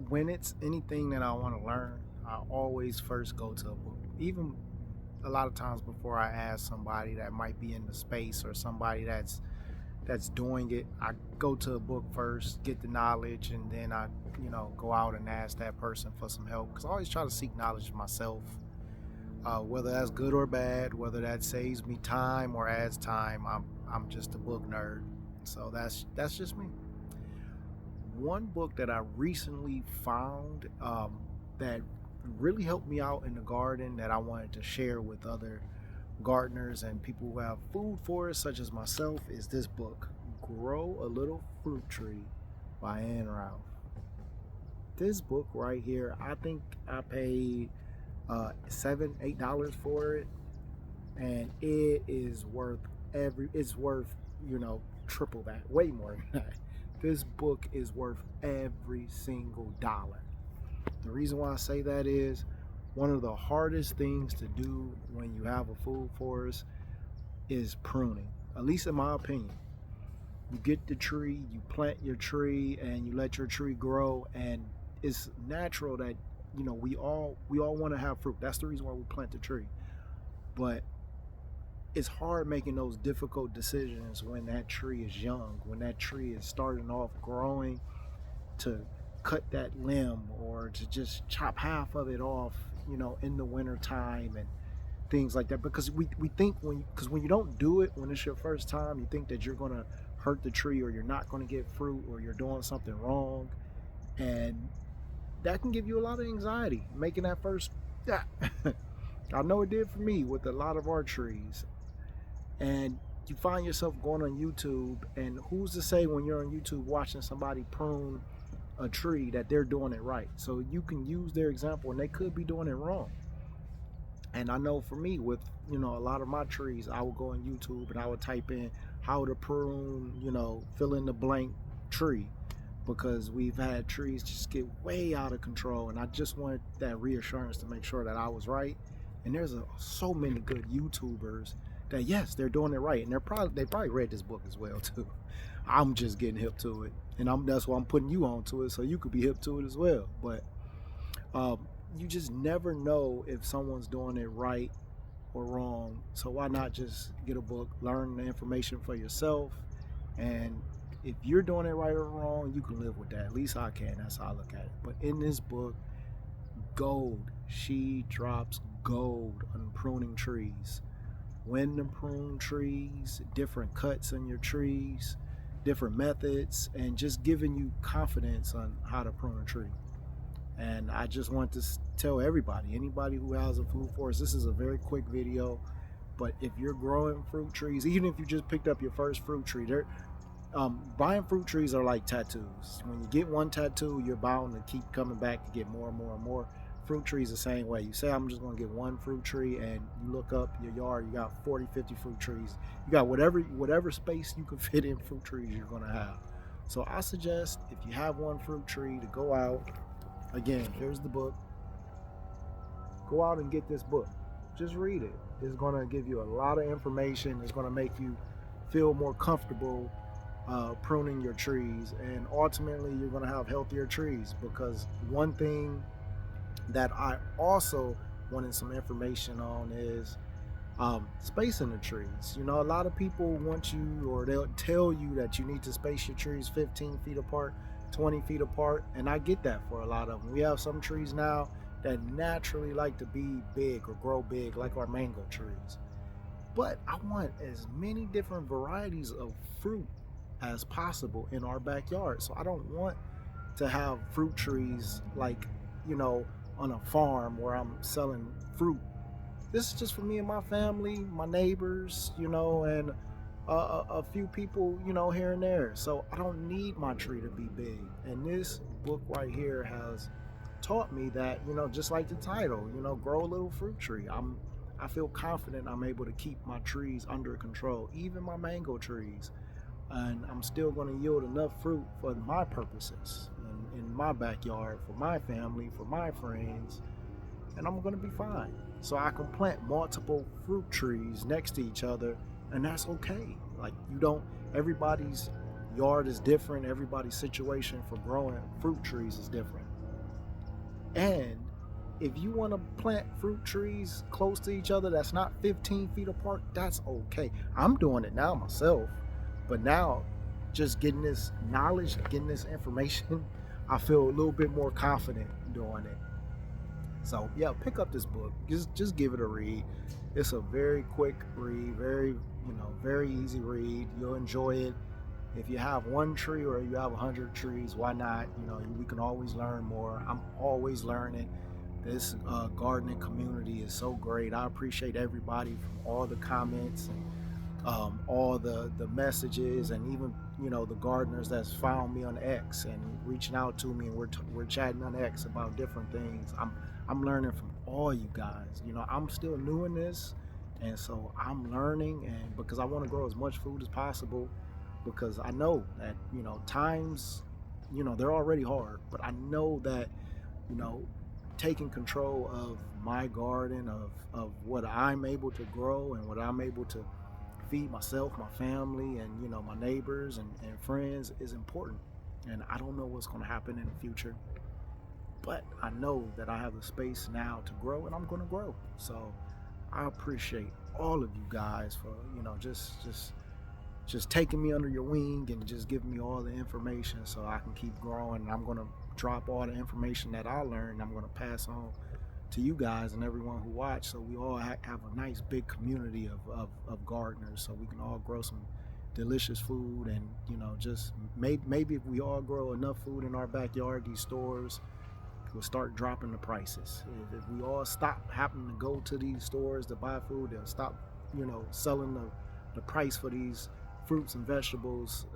when it's anything that I want to learn, I always first go to a book. Even a lot of times before I ask somebody that might be in the space or somebody that's doing it, I go to a book first, get the knowledge, and then I, go out and ask that person for some help. Because I always try to seek knowledge myself, whether that's good or bad, whether that saves me time or adds time. I'm just a book nerd, so that's just me. One book that I recently found that really helped me out in the garden that I wanted to share with other gardeners and people who have food forests such as myself is this book, Grow a Little Fruit Tree by Ann Ralph. This book right here, I think I paid $7, $8 for it, and it is worth it's worth, triple that, way more than that. This book is worth every single dollar. The reason why I say that is one of the hardest things to do when you have a food forest is pruning, at least in my opinion. You get the tree, you plant your tree, and you let your tree grow, and it's natural that we all want to have fruit. That's the reason why we plant the tree. But it's hard making those difficult decisions when that tree is young, when that tree is starting off growing, to cut that limb or to just chop half of it off, in the winter time and things like that. Because we think when you don't do it when it's your first time, you think that you're going to hurt the tree or you're not going to get fruit or you're doing something wrong. And that can give you a lot of anxiety making that first. Yeah. I know it did for me with a lot of our trees. And you find yourself going on YouTube, and who's to say when you're on YouTube watching somebody prune a tree that they're doing it right? So you can use their example, and they could be doing it wrong. And I know for me, with a lot of my trees, I would go on YouTube and I would type in how to prune, fill in the blank tree, because we've had trees just get way out of control, and I just wanted that reassurance to make sure that I was right. And there's so many good YouTubers that, yes, they're doing it right, and they probably read this book as well too. I'm just getting hip to it, and that's why I'm putting you on to it, so you could be hip to it as well. But you just never know if someone's doing it right or wrong. So why not just get a book, learn the information for yourself, and if you're doing it right or wrong, you can live with that. At least I can. That's how I look at it. But in this book, gold. She drops gold on pruning trees. When to prune trees, different cuts on your trees, different methods, and just giving you confidence on how to prune a tree. And I just want to tell anybody who has a food forest, this is a very quick video, but if you're growing fruit trees, even if you just picked up your first fruit tree, buying fruit trees are like tattoos. When you get one tattoo, you're bound to keep coming back to get more and more and more. Fruit trees the same way. You say, I'm just going to get one fruit tree, and you look up your yard, you got 40, 50 fruit trees. You got whatever space you can fit in fruit trees you're going to have. So I suggest, if you have one fruit tree, to go out. Again, here's the book. Go out and get this book. Just read it. It's going to give you a lot of information. It's going to make you feel more comfortable pruning your trees, and ultimately you're going to have healthier trees. Because one thing that I also wanted some information on is spacing the trees. A lot of people want you, or they'll tell you that you need to space your trees 15 feet apart, 20 feet apart, and I get that for a lot of them. We have some trees now that naturally like to be big or grow big, like our mango trees. But I want as many different varieties of fruit as possible in our backyard. So I don't want to have fruit trees like, on a farm where I'm selling fruit. This is just for me and my family, my neighbors, and a few people, here and there. So I don't need my tree to be big. And this book right here has taught me that, just like the title, grow a little fruit tree. I feel confident I'm able to keep my trees under control, even my mango trees. And I'm still going to yield enough fruit for my purposes in my backyard, for my family, for my friends, and I'm going to be fine. So I can plant multiple fruit trees next to each other, and that's okay. Like, everybody's yard is different, everybody's situation for growing fruit trees is different. And if you want to plant fruit trees close to each other that's not 15 feet apart, that's okay. I'm doing it now myself, but now just getting this knowledge, getting this information, I feel a little bit more confident doing it. So yeah, pick up this book. Just give it a read. It's a very quick read, very easy read. You'll enjoy it. If you have one tree or you have 100 trees, why not? We can always learn more. I'm always learning. This gardening community is so great. I appreciate everybody from all the comments and all the messages, and even the gardeners that's found me on X and reaching out to me, and we're chatting on X about different things. I'm learning from all you guys. I'm still new in this, and so I'm learning, and because I want to grow as much food as possible, because I know that times, they're already hard, but I know that you know taking control of my garden, of what I'm able to grow and what I'm able to feed myself, my family, and my neighbors and friends is important. And I don't know what's going to happen in the future, but I know that I have the space now to grow, and I'm going to grow. So I appreciate all of you guys for just taking me under your wing and just giving me all the information so I can keep growing. And I'm going to drop all the information that I learned. I'm going to pass on to you guys and everyone who watch, so we all have a nice big community of gardeners, so we can all grow some delicious food. And just maybe if we all grow enough food in our backyard, these stores will start dropping the prices. If we all stop having to go to these stores to buy food, they'll stop selling the price for these fruits and vegetables,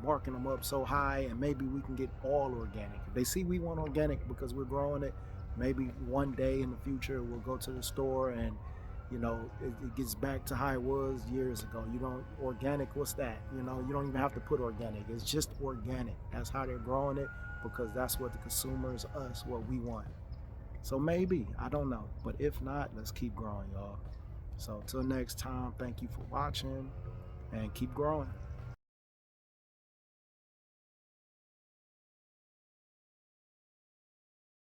marking them up so high, and maybe we can get all organic. If they see we want organic because we're growing it, maybe one day in the future we'll go to the store and it gets back to how it was years ago. Organic, what's that? You don't even have to put organic. It's just organic. That's how they're growing it, because that's what the consumers, us, what we want. So maybe, I don't know. But if not, let's keep growing, y'all. So till next time, thank you for watching, and keep growing.